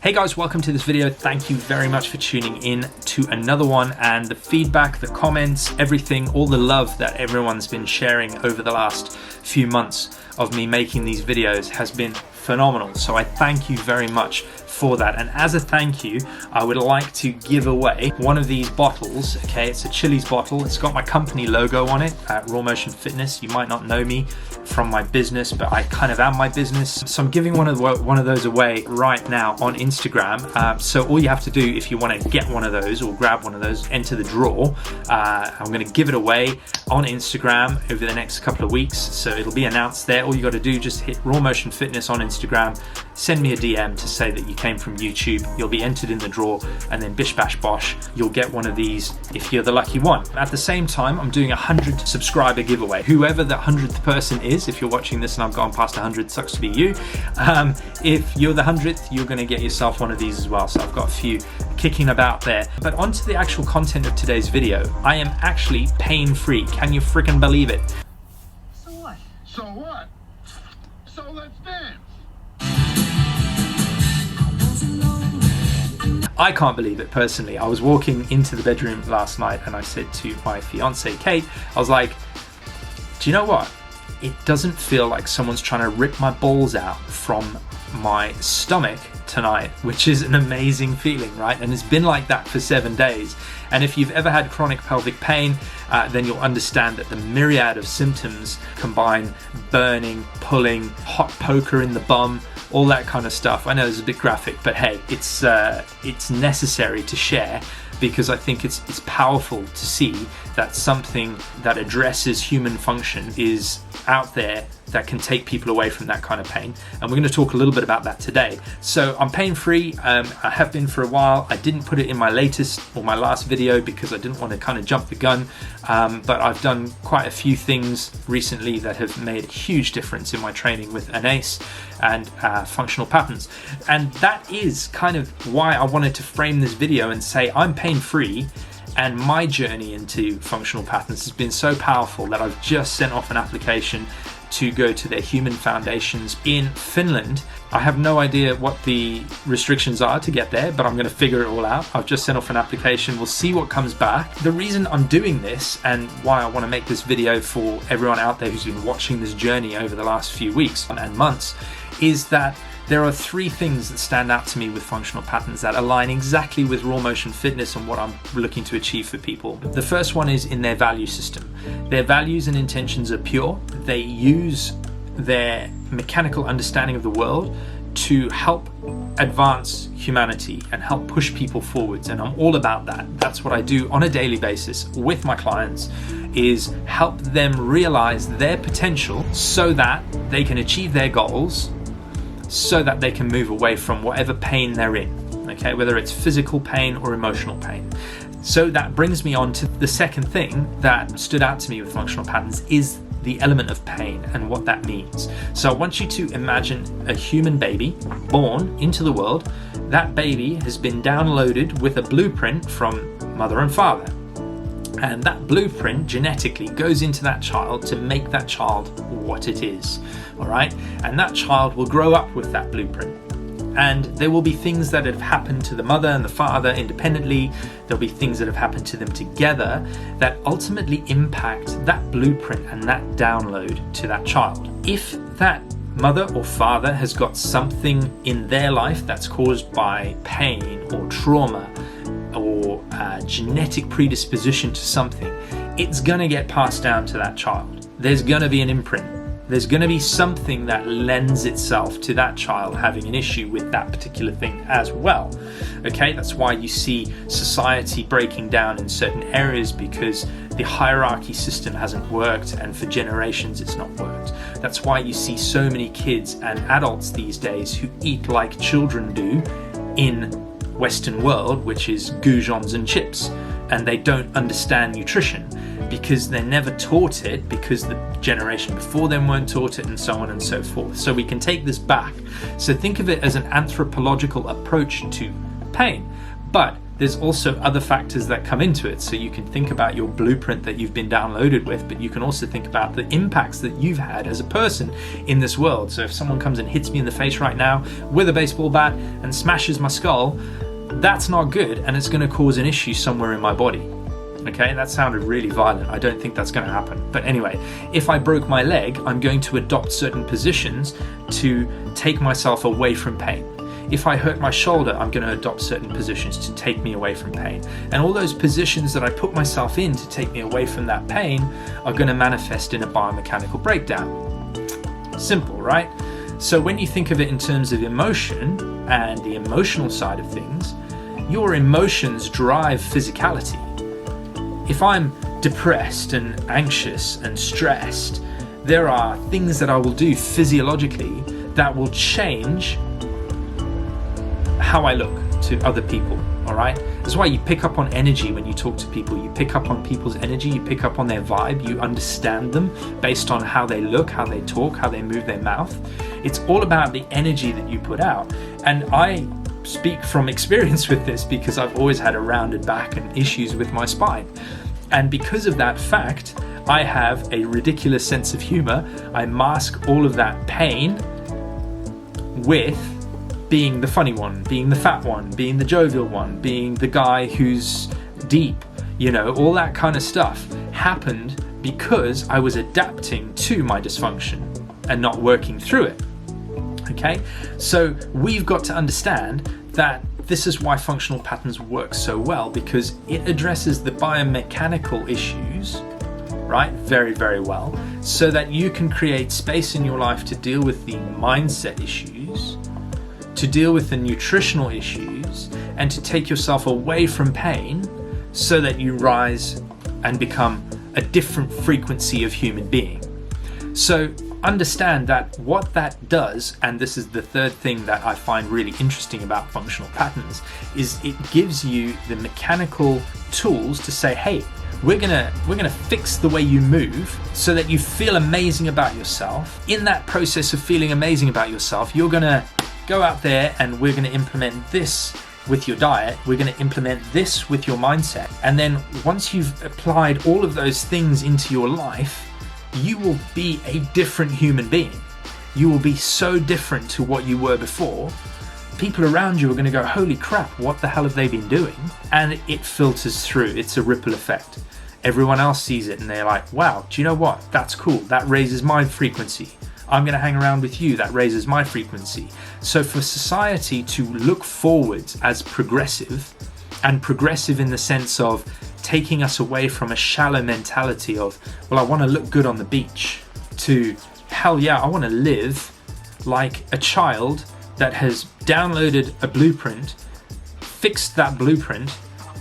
Hey guys, welcome to this video. Thank you very much for tuning in to another one, and the feedback, the comments, everything, all the love that everyone's been sharing over the last few months of me making these videos has been phenomenal. So I thank you very much for that. And as a thank you, I would like to give away one of these bottles. Okay, it's a Chili's bottle. It's got my company logo on it at Raw Motion Fitness. You might not know me from my business, but I kind of am my business. So I'm giving one of those away right now on Instagram. So all you have to do if you want to get one of those or grab one of those, enter the draw. I'm going to give it away on Instagram over the next couple of weeks. So it'll be announced there. All you got to do, just hit Raw Motion Fitness on Instagram, send me a DM to say that you came from YouTube. You'll be entered in the draw, and then bish bash bosh, you'll get one of these if you're the lucky one. At the same time, I'm doing a 100 subscriber giveaway. Whoever the 100th person is, if you're watching this and I've gone past 100, sucks to be you. If you're the 100th, you're going to get yourself one of these as well. So I've got a few kicking about there. But onto the actual content of today's video. I am actually pain-free. Can you freaking believe it? So what? So what? So let's dance. I can't believe it personally. I was walking into the bedroom last night and I said to my fiance Kate, I was like, do you know what? It doesn't feel like someone's trying to rip my balls out from my stomach tonight, which is an amazing feeling, right? And it's been like that for 7 days. And if you've ever had chronic pelvic pain, then you'll understand that the myriad of symptoms combine burning, pulling, hot poker in the bum, all that kind of stuff. I know it's a bit graphic, but hey, it's necessary to share, because I think it's powerful to see that something that addresses human function is out there that can take people away from that kind of pain. And we're going to talk a little bit about that today. So I'm pain-free. I have been for a while. I didn't put it in my latest or my last video because I didn't want to kind of jump the gun. But I've done quite a few things recently that have made a huge difference in my training with an ACE and functional patterns. And that is kind of why I wanted to frame this video and say I'm pain-free. And my journey into functional patterns has been so powerful that I've just sent off an application to go to their human foundations in Finland. I have no idea what the restrictions are to get there, but I'm going to figure it all out. I've just sent off an application. We'll see what comes back. The reason I'm doing this and why I want to make this video for everyone out there who's been watching this journey over the last few weeks and months is that there are three things that stand out to me with functional patterns that align exactly with Raw Motion Fitness and what I'm looking to achieve for people. The first one is in their value system. Their values and intentions are pure. They use their mechanical understanding of the world to help advance humanity and help push people forwards. And I'm all about that. That's what I do on a daily basis with my clients, is help them realize their potential so that they can achieve their goals, so that they can move away from whatever pain they're in, okay, whether it's physical pain or emotional pain. So that brings me on to the second thing that stood out to me with functional patterns is the element of pain and what that means. So I want you to imagine a human baby born into the world. That baby has been downloaded with a blueprint from mother and father. And that blueprint genetically goes into that child to make that child what it is, all right? And that child will grow up with that blueprint. And there will be things that have happened to the mother and the father independently. There'll be things that have happened to them together that ultimately impact that blueprint and that download to that child. If that mother or father has got something in their life that's caused by pain or trauma, or genetic predisposition to something, it's going to get passed down to that child. There's going to be an imprint. There's going to be something that lends itself to that child having an issue with that particular thing as well. Okay, that's why you see society breaking down in certain areas, because the hierarchy system hasn't worked, and for generations it's not worked. That's why you see so many kids and adults these days who eat like children do in Western world, which is goujons and chips, and they don't understand nutrition because they're never taught it, because the generation before them weren't taught it, and so on and so forth. So we can take this back. So think of it as an anthropological approach to pain. But there's also other factors that come into it. So you can think about your blueprint that you've been downloaded with, but you can also think about the impacts that you've had as a person in this world. So if someone comes and hits me in the face right now with a baseball bat and smashes my skull, that's not good, and it's going to cause an issue somewhere in my body. Okay, that sounded really violent. I don't think that's going to happen. But anyway, if I broke my leg, I'm going to adopt certain positions to take myself away from pain. If I hurt my shoulder, I'm going to adopt certain positions to take me away from pain. And all those positions that I put myself in to take me away from that pain are going to manifest in a biomechanical breakdown. Simple, right? So when you think of it in terms of emotion and the emotional side of things, your emotions drive physicality. If I'm depressed and anxious and stressed, there are things that I will do physiologically that will change how I look to other people, all right? That's why you pick up on energy when you talk to people. You pick up on people's energy, you pick up on their vibe, you understand them based on how they look, how they talk, how they move their mouth. It's all about the energy that you put out. And I speak from experience with this because I've always had a rounded back and issues with my spine. And because of that fact, I have a ridiculous sense of humor. I mask all of that pain with being the funny one, being the fat one, being the jovial one, being the guy who's deep, you know, all that kind of stuff happened because I was adapting to my dysfunction and not working through it. Okay, so we've got to understand that this is why functional patterns work so well, because it addresses the biomechanical issues, right, very, very well, so that you can create space in your life to deal with the mindset issues, to deal with the nutritional issues, and to take yourself away from pain so that you rise and become a different frequency of human being. So understand that what that does, and this is the third thing that I find really interesting about functional patterns, is it gives you the mechanical tools to say, hey, we're gonna fix the way you move so that you feel amazing about yourself. In that process of feeling amazing about yourself, you're gonna go out there and we're gonna implement this with your diet, we're gonna implement this with your mindset. And then once you've applied all of those things into your life, you will be a different human being. You will be so different to what you were before. People around you are going to go, holy crap, what the hell have they been doing? And it filters through. It's a ripple effect. Everyone else sees it and they're like, wow, do you know what? That's cool. That raises my frequency. I'm going to hang around with you. That raises my frequency. So for society to look forwards as progressive, and progressive in the sense of taking us away from a shallow mentality of, well, I want to look good on the beach, to, hell yeah, I want to live like a child that has downloaded a blueprint, fixed that blueprint,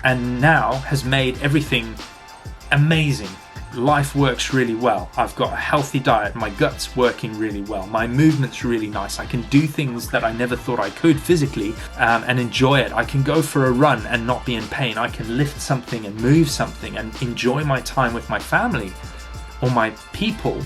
and now has made everything amazing. Life works really well. I've got a healthy diet. My gut's working really well. My movement's really nice. I can do things that I never thought I could physically and enjoy it. I can go for a run and not be in pain. I can lift something and move something and enjoy my time with my family or my people,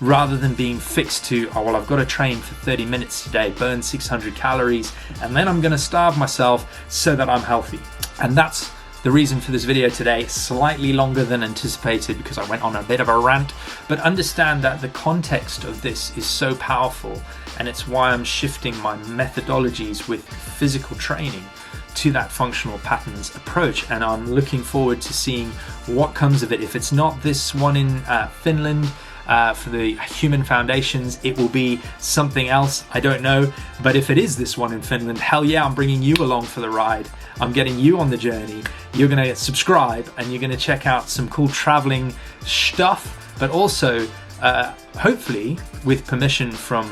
rather than being fixed to, oh, well, I've got to train for 30 minutes today, burn 600 calories, and then I'm going to starve myself so that I'm healthy. And that's the reason for this video today, slightly longer than anticipated because I went on a bit of a rant, but understand that the context of this is so powerful, and it's why I'm shifting my methodologies with physical training to that functional patterns approach, and I'm looking forward to seeing what comes of it. If it's not this one in Finland, for the human foundations, it will be something else, I don't know. But if it is this one in Finland, hell yeah, I'm bringing you along for the ride. I'm getting you on the journey. You're going to subscribe and you're going to check out some cool traveling stuff, but also hopefully with permission from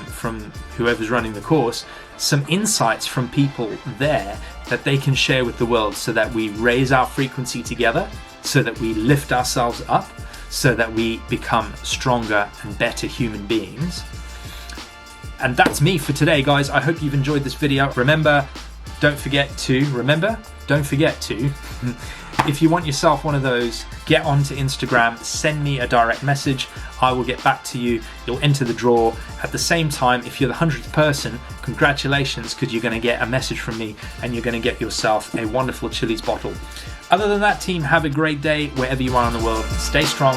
whoever's running the course, some insights from people there that they can share with the world, so that we raise our frequency together, so that we lift ourselves up, so that we become stronger and better human beings. And that's me for today, guys. I hope you've enjoyed this video. Remember, don't forget to if you want yourself one of those, get onto Instagram, send me a direct message. I will get back to you. You'll enter the draw. At the same time, if you're the 100th person, congratulations, because you're going to get a message from me and you're going to get yourself a wonderful Chili's bottle. Other than that, team, have a great day wherever you are in the world. Stay strong.